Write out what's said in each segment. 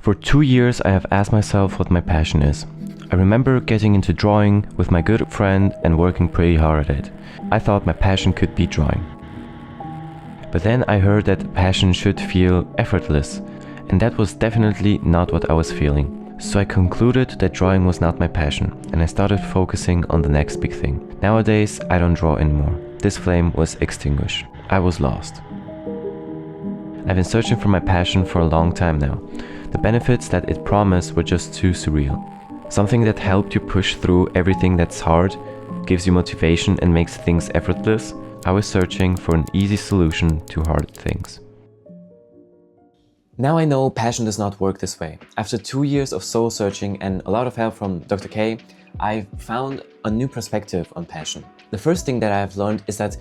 For 2 years, I have asked myself what my passion is. I remember getting into drawing with my good friend and working pretty hard at it. I thought my passion could be drawing. But then I heard that passion should feel effortless, and that was definitely not what I was feeling. So I concluded that drawing was not my passion, and I started focusing on the next big thing. Nowadays, I don't draw anymore. This flame was extinguished. I was lost. I've been searching for my passion for a long time now. The benefits that it promised were just too surreal. Something that helped you push through everything that's hard, gives you motivation and makes things effortless. I was searching for an easy solution to hard things. Now I know passion does not work this way. After 2 years of soul searching and a lot of help from Dr. K, I found a new perspective on passion. The first thing that I have learned is that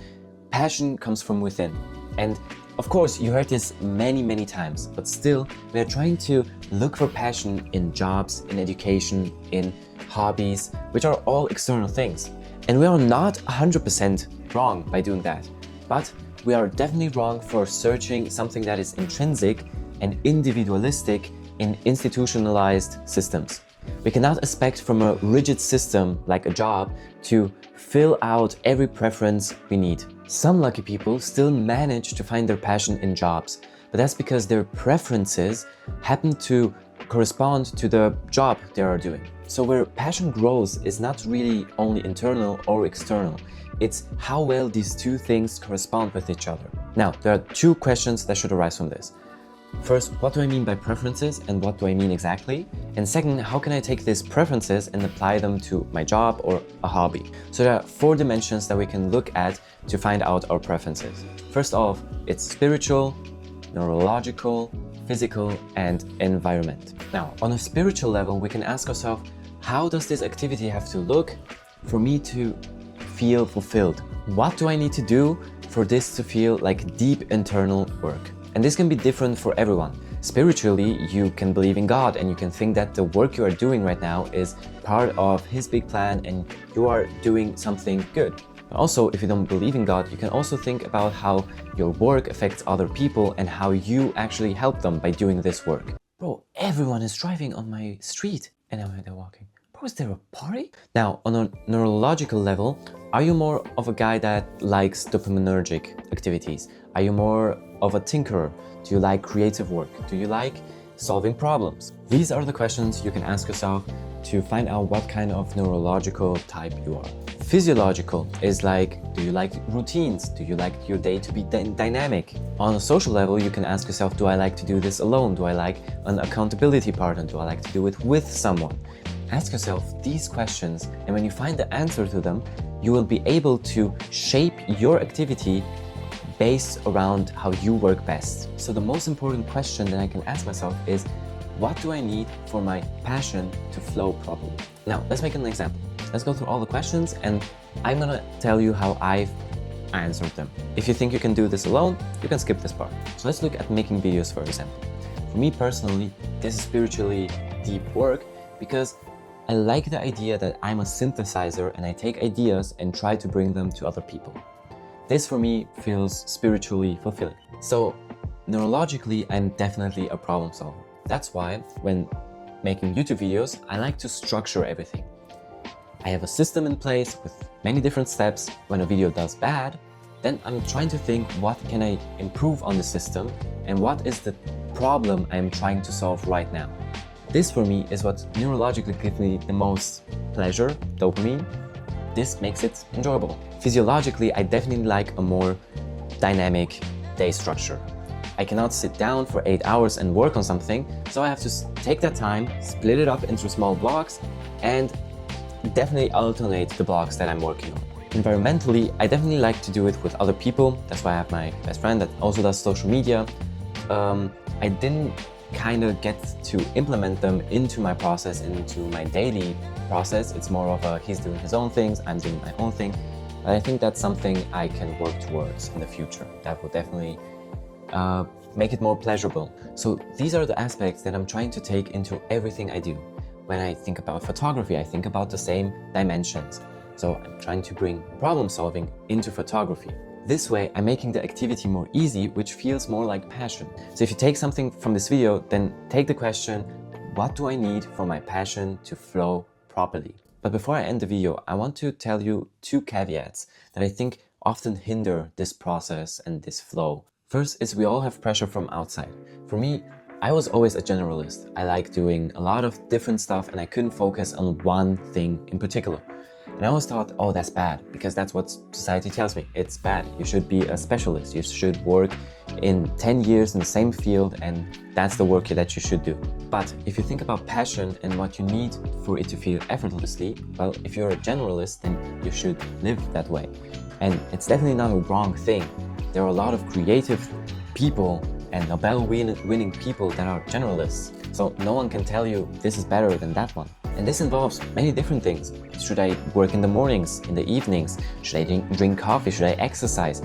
passion comes from within. And of course, you heard this many times, but still, we are trying to look for passion in jobs, in education, in hobbies, which are all external things. And we are not 100% wrong by doing that, but we are definitely wrong for searching something that is intrinsic and individualistic in institutionalized systems. We cannot expect from a rigid system like a job to fill out every preference we need. Some lucky people still manage to find their passion in jobs, but that's because their preferences happen to correspond to the job they are doing. So where passion grows is not really only internal or external, it's how well these two things correspond with each other. Now, there are two questions that should arise from this. First, what do I mean by preferences and what do I mean exactly? And second, how can I take these preferences and apply them to my job or a hobby? So there are 4 dimensions that we can look at to find out our preferences. First off, it's spiritual, neurological, physical, and environment. Now, on a spiritual level, we can ask ourselves, how does this activity have to look for me to feel fulfilled? What do I need to do for this to feel like deep internal work? And this can be different for everyone. Spiritually, you can believe in God and you can think that the work you are doing right now is part of His big plan and you are doing something good. Also, if you don't believe in God, you can also think about how your work affects other people and how you actually help them by doing this work. Bro, everyone is driving on my street and now they're walking. Bro, is there a party? Now, on a neurological level, are you more of a guy that likes dopaminergic activities? Are you more of a tinkerer? Do you like creative work? Do you like solving problems? These are the questions you can ask yourself to find out what kind of neurological type you are. Physiological is like, do you like routines? Do you like your day to be dynamic? On a social level, you can ask yourself, do I like to do this alone? Do I like an accountability partner? Do I like to do it with someone? Ask yourself these questions, and when you find the answer to them, you will be able to shape your activity based around how you work best. So the most important question that I can ask myself is, what do I need for my passion to flow properly? Now, let's make an example. Let's go through all the questions and I'm gonna tell you how I've answered them. If you think you can do this alone, you can skip this part. So let's look at making videos, for example. For me personally, this is spiritually deep work because I like the idea that I'm a synthesizer and I take ideas and try to bring them to other people. This for me feels spiritually fulfilling. So neurologically, I'm definitely a problem solver. That's why when making YouTube videos, I like to structure everything. I have a system in place with many different steps. When a video does bad, then I'm trying to think, what can I improve on the system and what is the problem I'm trying to solve right now. This for me is what neurologically gives me the most pleasure, dopamine. This makes it enjoyable. Physiologically, I definitely like a more dynamic day structure. I cannot sit down for 8 hours and work on something, so I have to take that time, split it up into small blocks, and definitely alternate the blocks that I'm working on. Environmentally, I definitely like to do it with other people. That's why I have my best friend that also does social media. I didn't kind of get to implement them into my process, into my daily process. It's more of a, he's doing his own things, I'm doing my own thing. But I think that's something I can work towards in the future. That will definitely make it more pleasurable. So these are the aspects that I'm trying to take into everything I do. When I think about photography, I think about the same dimensions. So I'm trying to bring problem solving into photography. This way, I'm making the activity more easy, which feels more like passion. So if you take something from this video, then take the question, what do I need for my passion to flow properly? But before I end the video, I want to tell you 2 caveats that I think often hinder this process and this flow. First is we all have pressure from outside. For me, I was always a generalist. I like doing a lot of different stuff and I couldn't focus on one thing in particular. And I always thought, oh, that's bad, because that's what society tells me. It's bad. You should be a specialist. You should work in 10 years in the same field, and that's the work that you should do. But if you think about passion and what you need for it to feel effortlessly, well, if you're a generalist, then you should live that way. And it's definitely not a wrong thing. There are a lot of creative people and Nobel-winning people that are generalists. So no one can tell you this is better than that one. And this involves many different things. Should I work in the mornings, in the evenings? Should I drink coffee? Should I exercise?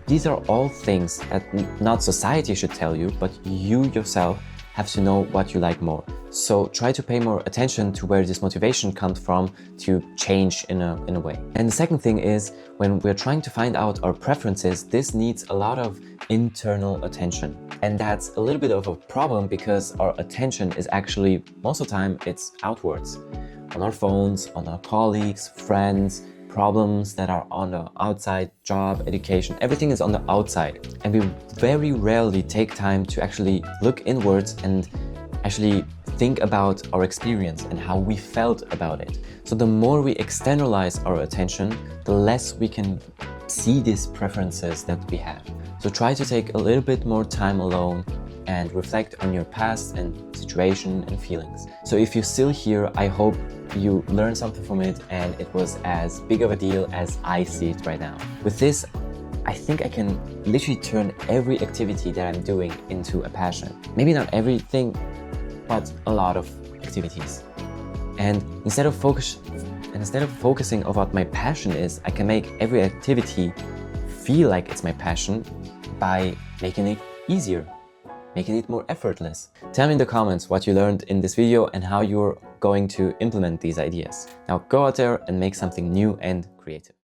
These are all things that not society should tell you, but you yourself have to know what you like more. So try to pay more attention to where this motivation comes from to change in a way. And the second thing is, when we're trying to find out our preferences, this needs a lot of internal attention. And that's a little bit of a problem because our attention is actually, most of the time, it's outwards. On our phones, on our colleagues, friends, problems that are on the outside, job, education, everything is on the outside. And we very rarely take time to actually look inwards and actually think about our experience and how we felt about it. So the more we externalize our attention, the less we can see these preferences that we have. So try to take a little bit more time alone and reflect on your past and situation and feelings. So if you're still here, I hope you learned something from it and it was as big of a deal as I see it right now. With this, I think I can literally turn every activity that I'm doing into a passion. Maybe not everything, but a lot of activities. And instead of focusing on what my passion is, I can make every activity feel like it's my passion by making it easier, making it more effortless. Tell me in the comments what you learned in this video and how you're going to implement these ideas. Now go out there and make something new and creative.